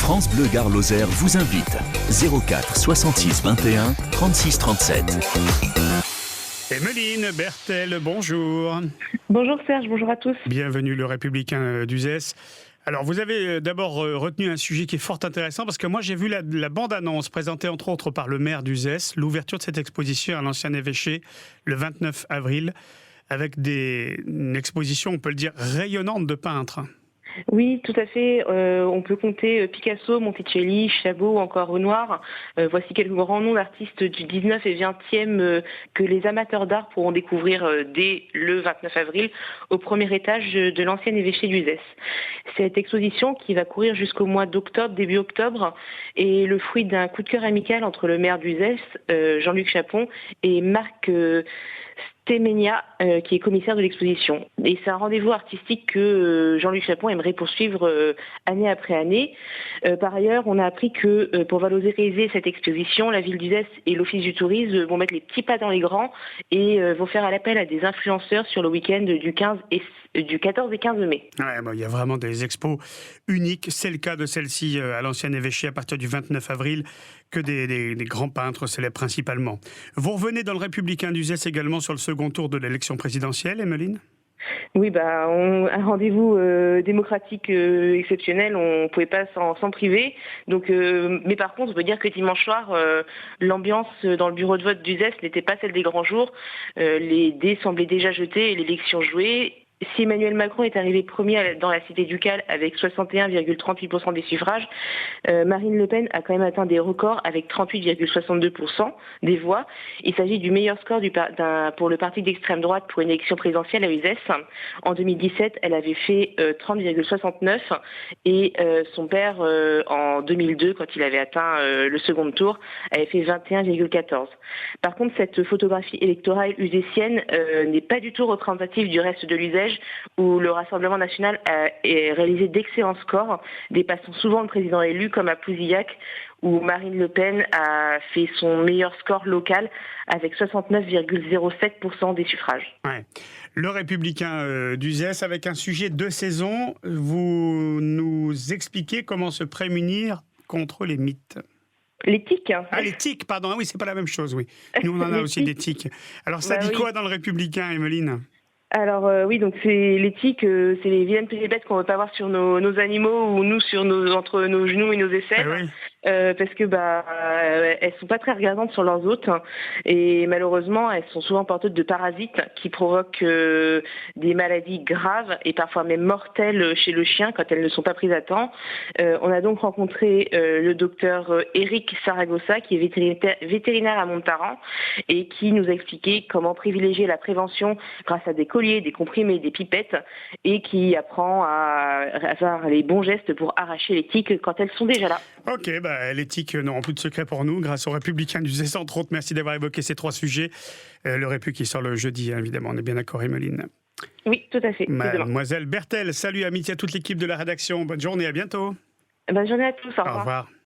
France Bleu Gare Lozère vous invite. 04 66 21 36 37. Emmeline Bertel, bonjour. Bonjour Serge, bonjour à tous. Bienvenue le Républicain d'Uzès. Alors vous avez d'abord retenu un sujet qui est fort intéressant parce que moi j'ai vu la bande-annonce présentée entre autres par le maire d'Uzès, l'ouverture de cette exposition à l'ancien évêché le 29 avril avec une exposition, on peut le dire, rayonnante de peintres. Oui, tout à fait. On peut compter Picasso, Monticelli, Chabot ou encore Renoir. Voici quelques grands noms d'artistes du 19 et 20e que les amateurs d'art pourront découvrir dès le 29 avril au premier étage de l'ancien évêché d'Uzès. Cette exposition, qui va courir jusqu'au mois d'octobre, début octobre, est le fruit d'un coup de cœur amical entre le maire d'Uzès, Jean-Luc Chapon, et Marc Téménia, qui est commissaire de l'exposition. Et c'est un rendez-vous artistique que Jean-Luc Chapon aimerait poursuivre année après année. Par ailleurs, on a appris que pour valoriser cette exposition, la ville d'Uzès et l'Office du tourisme vont mettre les petits pas dans les grands et vont faire appel à des influenceurs sur le week-end du 14 et 15 mai. Ouais, il y a vraiment des expos uniques. C'est le cas de celle-ci à l'ancien évêché à partir du 29 avril, que des grands peintres célèbres principalement. Vous revenez dans le Républicain d'Uzès également sur le second tour de l'élection présidentielle, Emmeline ? Oui, un rendez-vous démocratique exceptionnel, on ne pouvait pas s'en priver. Donc, mais par contre, on peut dire que dimanche soir, l'ambiance dans le bureau de vote d'Uzès n'était pas celle des grands jours. Les dés semblaient déjà jetés et l'élection jouée. Si Emmanuel Macron est arrivé premier dans la cité ducale avec 61,38% des suffrages, Marine Le Pen a quand même atteint des records avec 38,62% des voix. Il s'agit du meilleur score pour le parti d'extrême droite pour une élection présidentielle à Uzès. En 2017, elle avait fait 30,69 et son père, en 2002, quand il avait atteint le second tour, avait fait 21,14. Par contre, cette photographie électorale uzésienne n'est pas du tout représentative du reste de l'Uzès, où le Rassemblement national a réalisé d'excellents scores, dépassant souvent le président élu, comme à Pouzillac, où Marine Le Pen a fait son meilleur score local avec 69,07% des suffrages. Ouais. Le Républicain d'Uzès, avec un sujet de saison, vous nous expliquez comment se prémunir contre les mythes. Les tiques. Ah, les tiques, pardon. Ah oui, c'est pas la même chose, oui. Nous, on en a aussi des tiques. Alors, ça dit quoi dans le Républicain, Emmeline ? Alors oui, donc c'est les tiques, c'est les vilaines petites bêtes qu'on ne veut pas voir sur nos animaux ou nous entre nos genoux et nos aisselles. Ah oui. Parce que elles sont pas très regardantes sur leurs hôtes et malheureusement elles sont souvent porteuses de parasites qui provoquent des maladies graves et parfois même mortelles chez le chien quand elles ne sont pas prises à temps. On a donc rencontré le docteur Eric Saragossa, qui est vétérinaire à Montaran et qui nous a expliqué comment privilégier la prévention grâce à des colliers, des comprimés, des pipettes, et qui apprend à faire les bons gestes pour arracher les tiques quand elles sont déjà là. Ok, les tiques n'auront plus de secret pour nous, grâce au Républicain d'Uzès, entre autres. Merci d'avoir évoqué ces trois sujets. Le Répu qui sort le jeudi, évidemment, on est bien d'accord, Emmeline. Oui, tout à fait. Mademoiselle Bertel, salut, amitié à toute l'équipe de la rédaction. Bonne journée, à bientôt. Bonne journée à tous, au revoir. Au revoir.